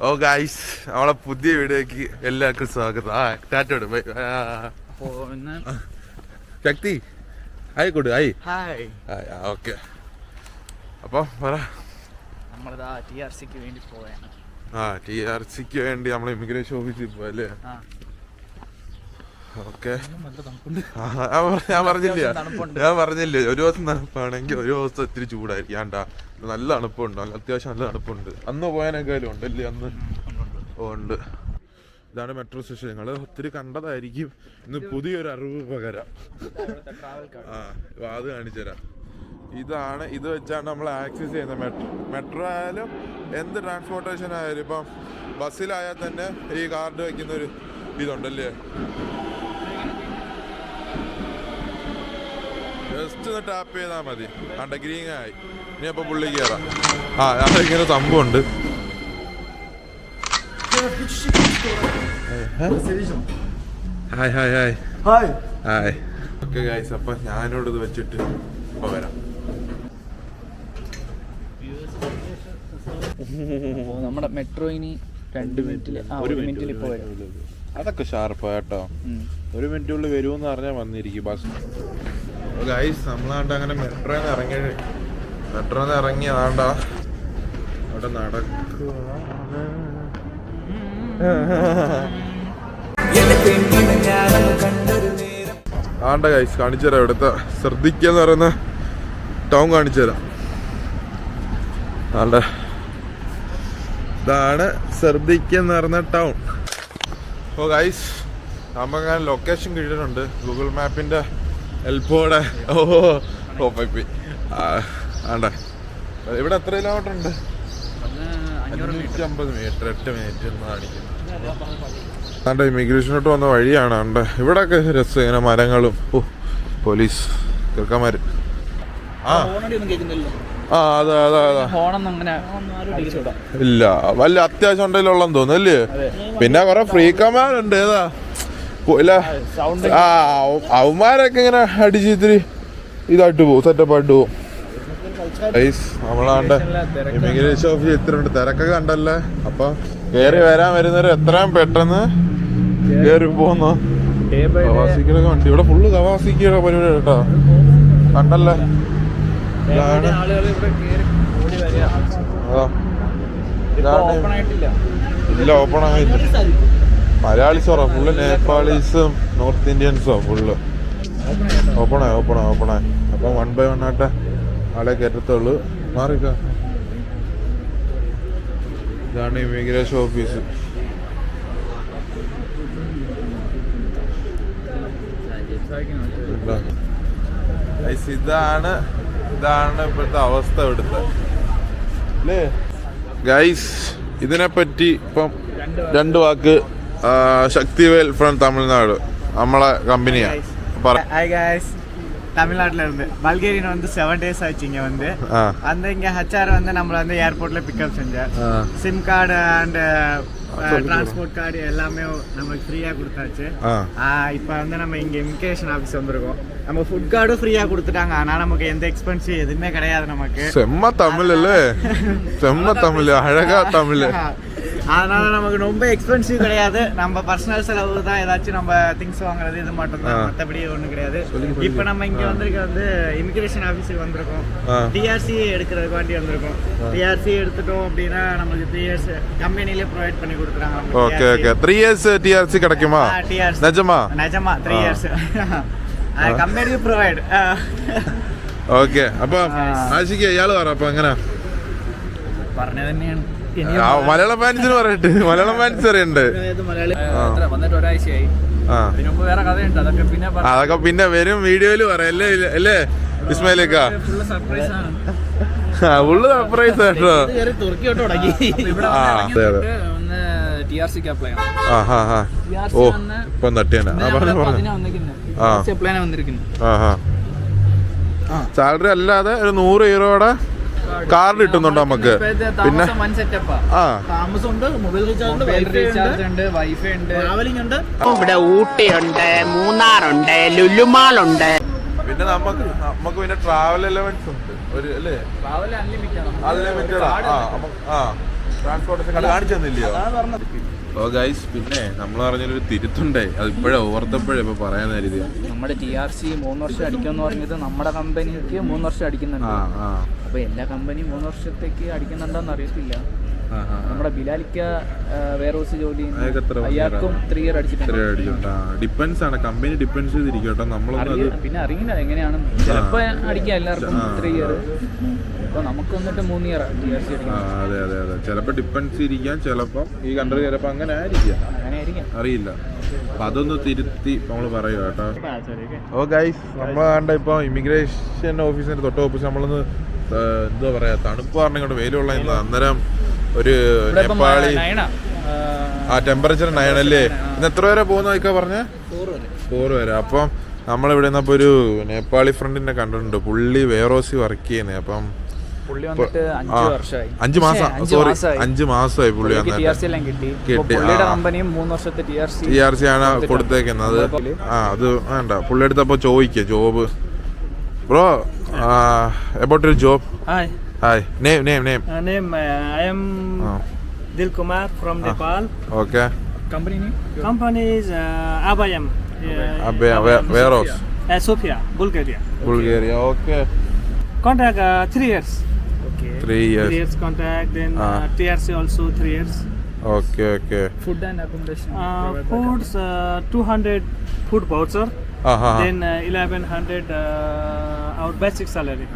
ഓ guys, നമ്മളെ പുതിയ വീഡിയോക്ക് എല്ലാവർക്കും സ്വാഗതം. ടാറ്റോട് ശക്തി ഹായ് കൊടു ഹായ്. ഓക്കെ, അപ്പൊ പറ. നമ്മളിതാ TRCക്ക് വേണ്ടി പോവാണ്. TRCക്ക് വേണ്ടി നമ്മൾ ഇമിഗ്രേഷൻ ഓഫീസിൽ പോയല്ലേ? ഓക്കെ, ഞാൻ പറഞ്ഞില്ലേ ഒരു ദിവസം തണുപ്പാണെങ്കിൽ ഒരു ദിവസം ഒത്തിരി ചൂടായിരിക്കും. ആണ്ടാ നല്ല തണുപ്പുണ്ട്, നല്ല അത്യാവശ്യം നല്ല തണുപ്പുണ്ട്. അന്ന് പോയാനേക്കാളും ഉണ്ടല്ലേ? അന്ന് ഉണ്ട്. ഇതാണ് മെട്രോ സ്റ്റേഷൻ. നിങ്ങൾ ഒത്തിരി കണ്ടതായിരിക്കും. ഇന്ന് പുതിയൊരു അറിവ് പകരം അത് കാണിച്ചു തരാം. ഇതാണ്, ഇത് വെച്ചാണ് നമ്മൾ ആക്സസ് ചെയ്യുന്നത്. മെട്രോ ആയാലും എന്ത് ട്രാൻസ്പോർട്ടേഷൻ ആയാലും, ഇപ്പം ബസ്സിലായാൽ തന്നെ ഈ കാർഡ് വയ്ക്കുന്നൊരു ഇതുണ്ടല്ലേ? ജസ്റ്റ് ഒന്ന് ടാപ്പ് ചെയ്താൽ മതി. ആണ്ട ഗ്രീൻ ആയി. ഇനി അപ്പൊ പുള്ളി കയറാം. ഇങ്ങനെ സംഭവം ഉണ്ട്. Hi hi hi hi hi. Okay guys, അപ്പൊ ഞാനോട് ഇത് വെച്ചിട്ട് ഇപ്പൊ വരാം. നമ്മുടെ മെട്രോ ഇനി 2 മിനിറ്റില് 1 മിനിറ്റിൽ ഇപ്പൊ വരും. അതൊക്കെ ഷാർപ്പാ കേട്ടോ. 1 മിനിറ്റുള്ളിൽ വരുമെന്ന് പറഞ്ഞാൽ വന്നിരിക്കും ബസ്. ഗൈസ്, നമ്മളാണ്ട് അങ്ങനെ മെട്രോന്ന് ഇറങ്ങിയതാണ്ട അവിടെ നടക്കുക. ആണ്ട ഗൈസ്, കാണിച്ചു തരാം. ഇവിടുത്തെ ശ്രദ്ധിക്കാന്ന് പറയുന്ന ടൗൺ കാണിച്ചു തരാം. ആണ്ട ഇതാണ് ശ്രദ്ധിക്കെന്ന് പറയുന്ന ടൗൺ. ഓ ഗൈസ്, നമുക്ക് ലൊക്കേഷൻ കിട്ടിയിട്ടുണ്ട് ഗൂഗിൾ മാപ്പിന്റെ ഹെൽപ്പോടെ. ആണ്ട ഇവിടെ എത്ര കിലോമീറ്റർ ഉണ്ട്? 550 മീറ്റർ. 8 മിനിറ്റ് എന്ന് കാണിക്കുന്നു. ആണ്ട ഇമിഗ്രേഷനോട്ട് വന്ന വഴിയാണ്. ആണ്ട ഇവിടെ ഒക്കെ രസം, ഇങ്ങനെ മരങ്ങളും പോലീസ് ചെറുക്കന്മാര്. ഇല്ല, വല്ല അത്യാവശ്യം ഉണ്ടെങ്കിലുള്ളെന്ന് തോന്നുന്നു അല്ലേ? പിന്നെ കൊറേ ഫ്രീക്കന്മാരുണ്ട്. ഏതാ അവന്മാരൊക്കെ ഇങ്ങനെ അടിച്ച് ഇത്തിരി ഇതായിട്ട് പോവും, സെറ്റപ്പായിട്ട് പോവും. നമ്മളാണ്ട് ഇമിഗ്രേഷൻ ഓഫീസ് ഇത്രയുണ്ട്. തിരക്കൊക്കെ കണ്ടല്ലേ? അപ്പൊ കേറി വരുന്നവര് എത്രയും പെട്ടെന്ന് കേറി പോന്നു. കവാസിക്കൊക്കെ വണ്ടി ഇവിടെ ഫുള്ള് കവാസിക്കുള്ള പരിപാടി കേട്ടോ. കണ്ടല്ലേ? ഇല്ല, ഓപ്പൺ ആയില്ല. മലയാളീസോ ഫുള്ള് നേപ്പാളീസും നോർത്ത് ഇന്ത്യൻസോ ഫുള്ള് ഓപ്പണായി. അപ്പം 1 by 1 ആട്ടെ ആളെ കയറ്റത്തുള്ളൂ. മാറിക്ക. ഇതാണ് ഇമിഗ്രേഷൻ ഓഫീസ്. ഇതാണ് ഇപ്പോഴത്തെ അവസ്ഥ ഇവിടുത്തെ അല്ലേ ഗൈസ്? ഇതിനെപ്പറ്റി ഇപ്പം 2 വാക്ക്. ശക്തിവേൽ ഫ്രം തമിഴ്നാട്, നമ്മളെ കമ്പനിയാ. தமிழ்நாட்டுல இருந்து பல்கேரியன் 7 days ஆச்சு. இங்க இங்க HR நம்மள ஏர்போர்ட்ல பிக்கப் செஞ்சார். Sim card and transport card எல்லாமே நமக்கு ஃப்ரீயா கொடுத்தாச்சு. இப்போ நம்ம இங்க இமிகிரேஷன் ஆபீஸ் வந்திருக்கோம். நம்ம ஃபுட் கார்டும் ஃப்ரீயா கொடுத்துட்டாங்க. ஆனா நமக்கு எந்த எக்ஸ்பென்ஸ் எதுவுமே கிடையாது. நமக்கு செம்ம தமிழ் இல்ல? செம்ம தமிழ், அழகா தமிழ். அதனால நமக்கு ரொம்ப எக்ஸ்பென்சிவ் கிடையாது. நம்ம பர்சனல் செலவு தான். ஏதாச்சும் நம்ம திங்ஸ் வாங்குறது இது மட்டும் தான், மற்றபடி ஒன்றும் கிடையாது. இப்போ நம்ம இங்கே வந்திருக்க இமிகிரேஷன் ஆஃபீஸுக்கு வந்திருக்கோம். TRC எடுக்கிறதுக்கு வேண்டி வந்திருக்கோம். TRC எடுத்துட்டோம் அப்படின்னா நமக்கு 3 years கம்பெனிலே ப்ரொவைட் பண்ணி கொடுக்குறாங்க. Okay okay. 3 years TRC கிடைக்குமா? TRC நிஜமா 3 years കമ്പനി പ്രൊവൈഡ്. ഓക്കെ. അപ്പൊ ആശിക്ക് ഇയാള് പറ. അപ്പൊ എങ്ങനെ പറഞ്ഞത് തന്നെയാണ്. മലയാളം ഫാൻസിന് പറയട്ടെ. മലയാളം ഫാൻസ് അറിയണ്ട്. അതൊക്കെ പിന്നെ വരും വീഡിയോയില് പറയാം അല്ലേ ഇസ്മായിലേക്ക? ഫുള്ള് സർപ്രൈസ് കേട്ടോ. ഓ ഇപ്പം തട്ടിയാ സാലറി അല്ലാതെ ഒരു 100 യൂറോയുടെ കാർഡ് കിട്ടുന്നുണ്ട് നമുക്ക്. പിന്നെ ഇവിടെ ഊട്ടിയുണ്ട്, മൂന്നാറുണ്ട്, ലുലുമാളുണ്ട്. പിന്നെ നമുക്ക് പിന്നെ ട്രാവൽ എലവൻസ് ഉണ്ട് ഒരു അല്ലേ? അൺലിമിറ്റഡ്. ട്രാൻസ്പോർട്ടേഷൻ കാർഡ് കാണിച്ചു തന്നില്ലയോ? ഓ ഗൈസ്, പിന്നെ നമ്മൾ പറഞ്ഞൊരു തിരുത്തുണ്ടേ, അത് ഇപ്പോഴേ ഓർത്തപ്പോഴേ ഇപ്പൊ പറയാൻ കരുതിയ നമ്മുടെ TRC 3 വർഷം അടിക്കുമെന്ന് പറഞ്ഞത് നമ്മുടെ കമ്പനിക്ക് 3 വർഷം അടിക്കുന്നുണ്ട്. അപ്പൊ എല്ലാ കമ്പനിയും 3 വർഷത്തേക്ക് അടിക്കുന്നുണ്ടോന്ന് അറിയത്തില്ല. നമ്മുടെ ബിലാലിക്ക വെയർഹൗസ് ജോലി അയാൾക്കും 3 ഇയർ അടിച്ചിട്ടുണ്ട്. ഡിപ്പെൻസ് ആണ്, കമ്പനി ഡിപ്പെൻസ് ചെയ്തിരിക്കും കേട്ടോ. പിന്നെ അറിയില്ല എങ്ങനെയാണ്, ചിലപ്പോ അടിക്കാം എല്ലാവർക്കും 3 ഇയർ. ഇപ്പൊ നമുക്ക് വന്നിട്ട് 3 ഇയർ TRC അടിക്കാം. അതെ അതെ അതെ, ചിലപ്പോ ഡിപ്പെൻസ് ഇരിക്കാം, ചിലപ്പോ ഈ കൺട്രി ചിലപ്പോ അങ്ങനെ ആയിരിക്കാം, അറിയില്ല. അപ്പൊ അതൊന്ന് തിരുത്തി നമ്മള് പറയുക കേട്ടോ. ഓ ഗൈസ്, നമ്മൾ കണ്ട ഇപ്പൊ ഇമിഗ്രേഷൻ ഓഫീസിന്റെ തൊട്ട് ഓഫീസ് നമ്മളൊന്ന് എന്താ പറയാ, തണുപ്പ് കാരണം ഇങ്ങോട്ട് വെയിലുള്ള അന്നേരം ഒരു നേപ്പാളി ടെമ്പറേച്ചർ 9 അല്ലേ? ഇന്ന് എത്ര വരെ പോകുന്നതൊക്കെ പറഞ്ഞ 4 വരെ. അപ്പം നമ്മളിവിടെ നിന്നപ്പോ ഒരു നേപ്പാളി ഫ്രണ്ടിനെ കണ്ടിട്ടുണ്ട്. പുള്ളി വെയർഹൗസിൽ വർക്ക് ചെയ്യുന്നത്. അപ്പം 5 മാസമായി പുള്ളി TRC ആണ് കൊടുത്തേക്കുന്നത്. അത് വേണ്ട, പുള്ളി അടുത്തപ്പോ ചോദിക്കുക job. Bro, about your job. Hi. Name. I am Dil Kumar from Nepal. Okay. Company is Abayam. Warehouse. Sofia, Bulgaria. Okay. Contract 3 years. 3 years. 3 years contract. Then TRC also 3 years. Okay. Food and accommodation. Foods 200 food voucher. Then 1100 our basic salary.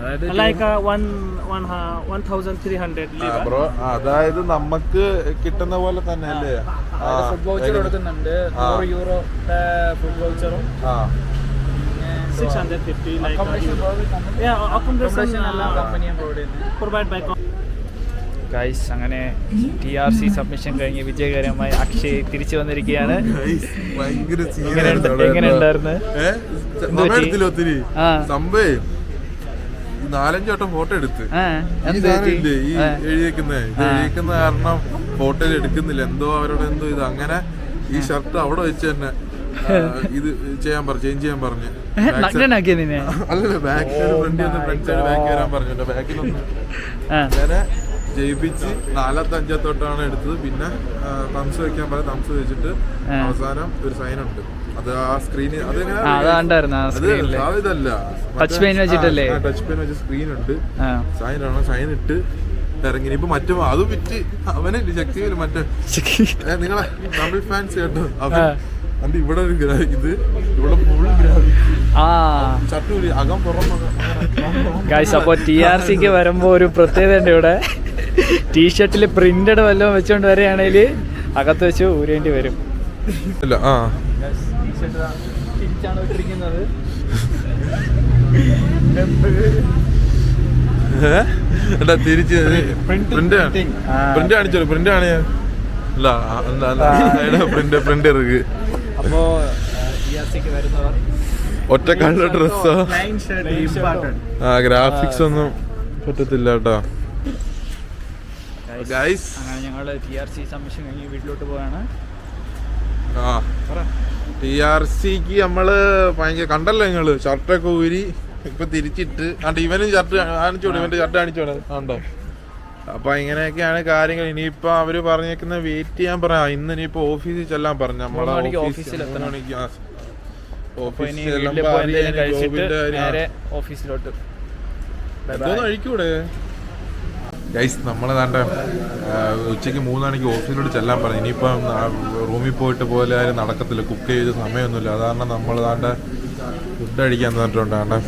Like 1,300 leave. Bro, അതായത് നമുക്ക് കിട്ടുന്ന പോലെ തന്നെ അല്ലേ? Food voucher കൊടുക്കുന്നുണ്ട്. €100 food വൗച്ചറും 650 like accommodation എല്ലാം കമ്പനിയും provide by. Guys, അങ്ങനെ TRC സബ്മിഷൻ കഴിഞ്ഞ് വിജയകരമായി അക്ഷയ് തിരിച്ചു വന്നിരിക്കുകയാണ്. എങ്ങനെയുണ്ടായിരുന്നു? ഒത്തിരി സംഭവം 4-5 വട്ടം ഫോട്ടോ എടുത്ത് എഴുതിയേക്കുന്ന കാരണം ഫോട്ടോയിൽ എടുക്കുന്നില്ല. എന്തോ അവരോട് എന്തോ ഇത് അങ്ങനെ ഈ ഷർട്ട് അവിടെ വെച്ച് തന്നെ ഇത് ചേഞ്ച് ചെയ്യാൻ പറഞ്ഞു. അല്ലല്ല, back side front side back വരാൻ പറഞ്ഞു. ബാക്കിലൊന്നും അങ്ങനെ ജയിപ്പിച്ച് 4-5 തൊട്ടാണ് എടുത്തത്. പിന്നെ തംസ് വെക്കാൻ പറയാം, തംസ് വെച്ചിട്ട് അവസാനം ഒരു സൈൻ ഉണ്ട്. അത് ആ സ്ക്രീന് ഇതല്ല, ടച്ച് പെയിൻ വെച്ച സ്ക്രീൻ ഉണ്ട്. സൈനാണ്, സൈൻ ഇട്ട് ഇറങ്ങി. ഇപ്പൊ മറ്റേ അത് വിറ്റ് അവനെ ചെക്ക് ചെയ്യല്. മറ്റേ നിങ്ങളെ തമിഴ് ഫാൻസ് കേട്ടോ, അത് ഇവിടെ ഒരു ഇത് ഇവിടെ ഫുൾ ഷർട്ട് അകം പുറം. അപ്പൊ TRCക്ക് വരുമ്പോ ഒരു പ്രത്യേകത ഉണ്ട്. ഇവിടെ ടീഷർട്ടിൽ പ്രിന്റഡ് വല്ലതും വെച്ചോണ്ട് വരികയാണെങ്കിൽ അകത്ത് വെച്ച് ഊരേണ്ടി വരും. തിരിച്ചാണ് ഇട്ടിരിക്കുന്നത്. തിരിച്ച് പ്രിന്റ് കാണിച്ചോളൂ. പ്രിന്റ് ആണ് പ്രിന്റ് ഇருக்கு. അപ്പോ TRCക്ക് വരുന്നവർ ഒറ്റക്കാളുടെ ഡ്രസ്സോ ഗ്രാഫിക്സ് ഒന്നും പറ്റത്തില്ല കേട്ടോ. അങ്ങനെ ഞങ്ങള് TRC സബ്മിഷൻ കഴിഞ്ഞ് വീട്ടിലോട്ട് പോവാണ്. TRCക്ക് നമ്മള് ഭയങ്കര കണ്ടല്ലോ നിങ്ങള്, ഷർട്ടൊക്കെ ഊരി ഇപ്പൊ തിരിച്ചിട്ട് ഇവനും ഷർട്ട് കാണിച്ചോളൂ, ഇവന്റെ ഷർട്ട് കാണിച്ചോളൂ കണ്ടോ. അപ്പൊ ഇങ്ങനെയൊക്കെയാണ് കാര്യങ്ങൾ. ഇനിയിപ്പൊ അവര് പറഞ്ഞേക്കുന്ന വെയിറ്റ് ചെയ്യാൻ പറയാം. ഇന്ന് ഇനിയിപ്പോ ഓഫീസിൽ ചെല്ലാൻ പറഞ്ഞു. നമ്മളെ ഓഫീസിൽ ഓഫീസിലോട്ട് കഴിക്കൂടെ ഗൈസ്. നമ്മളതാണ്ട് ഉച്ചയ്ക്ക് 3 മണിക്ക് ഓഫീസിലോട്ട് ചെല്ലാൻ പറഞ്ഞു. ഇനിയിപ്പം റൂമിൽ പോയിട്ട് പോലെ ആരും നടക്കത്തില്ല, കുക്ക് ചെയ്ത് സമയമൊന്നുമില്ല. അതാണ് നമ്മൾ താണ്ട ഫുഡ് കഴിക്കാൻ തന്നിട്ടുണ്ട്.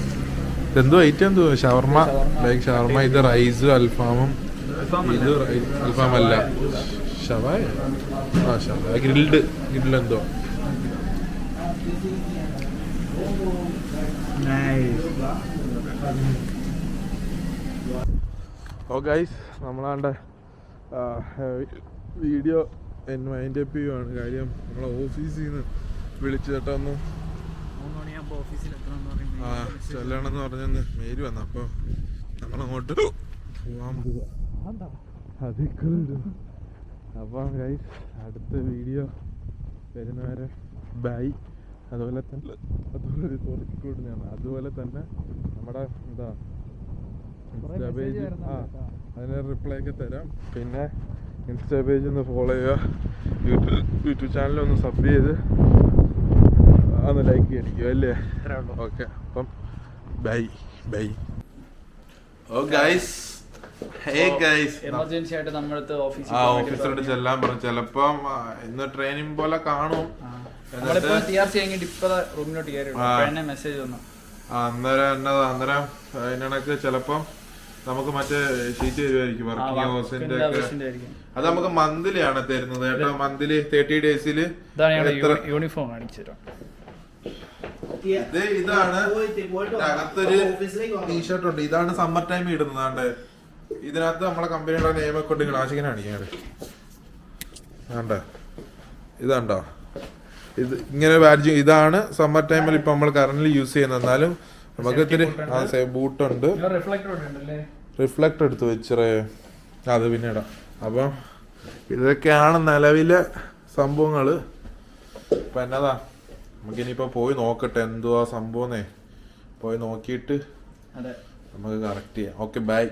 ഇതെന്തോ ഐറ്റം എന്തോ ഷവർമ, ലൈക്ക് ഷവർമ. ഇത് റൈസ് അൽഫാമും. ഇത് അൽഫാമല്ല, ഷവായ. ഷവായ ഗ്രിൽഡ് എന്തോ. ഓ ഗൈസ്, നമ്മളാണ്ട് വീഡിയോ വൈൻഡ് അപ്പ് ചെയ്യുവാണ്. കാര്യം നമ്മളെ ഓഫീസിൽ നിന്ന് വിളിച്ചു കേട്ടോ. ഒന്ന് 3 മണിയാകുമ്പോൾ ഓഫീസിലെത്തണമെന്ന് ചെല്ലണമെന്ന് പറഞ്ഞെന്ന് മെയിൽ വന്നു. അപ്പോൾ നമ്മളങ്ങോട്ട് പോവാൻ പോവാ. അപ്പം ഗൈസ്, അടുത്ത വീഡിയോ വരുന്നവരെ ബൈ. അതുപോലെ തന്നെ നമ്മുടെ എന്താ പേജ് അതിന് റിപ്ലൈ ഒക്കെ തരാം. പിന്നെ ഇൻസ്റ്റാ പേജ് ഒന്ന് ഫോളോ ചെയ്യുക, യൂട്യൂബ് ചാനലൊന്ന് സബ് ചെയ്ത് ഒന്ന് ലൈക്ക് ചെയ്യണിക്കും അല്ലേ? ഓക്കെ, അപ്പം bye. Oh guys, hey guys, emergency ആയിട്ട് നമ്മളടുത്ത് ഓഫീസിലോട്ട് ചെല്ലാൻ പറഞ്ഞു. ചിലപ്പം ഇന്ന് ട്രെയിനിങ് പോലെ കാണും. റൂമിലോട്ട് കയറി മെസ്സേജ് വന്നു. അന്നേരം അതിനിടക്ക് ചിലപ്പം നമുക്ക് മറ്റേ ഷീറ്റ് തരുമായിരിക്കും, വർക്കിംഗ് ഹവേഴ്സിന്റെ ഒക്കെ. അത് നമുക്ക് മന്ത്ലി ആണ് തരുന്നത് കേട്ടോ. മന്ത്ലി 30 days യൂണിഫോം കാണിച്ചു തരാം. ഇതാണ് അകത്തൊരു ടീഷർട്ട് ഉണ്ട്. ഇതാണ് സമ്മർ ടൈം ഇടുന്നതാണ്ട്. ഇതിനകത്ത് നമ്മളെ കമ്പനിയുടെ നെയിമൊക്കെ കൊണ്ട് ക്ലാസിക്കൻ കാണിക്കാണ്. വേണ്ട, ഇതാണ്ടോ, ഇത് ഇങ്ങനെ ബാഡ്ജ്. ഇതാണ് സമ്മർ ടൈമിൽ ഇപ്പൊ നമ്മൾ കറന്റ് യൂസ് ചെയ്യുന്നത്. എന്നാലും നമുക്ക് ഇത്തിരി ബൂട്ടുണ്ട്, റിഫ്ലക്ടർ എടുത്ത് വെച്ചറേ, അത് പിന്നെ ഇടാം. അപ്പം ഇതൊക്കെയാണ് നിലവിലെ സംഭവങ്ങള്. ഇപ്പൊ എന്നതാ, നമുക്കിനിയിപ്പോ പോയി നോക്കട്ടെ എന്തുവാ സംഭവന്നേ. പോയി നോക്കിയിട്ട് നമുക്ക് കറക്റ്റ് ചെയ്യാം. Okay, by.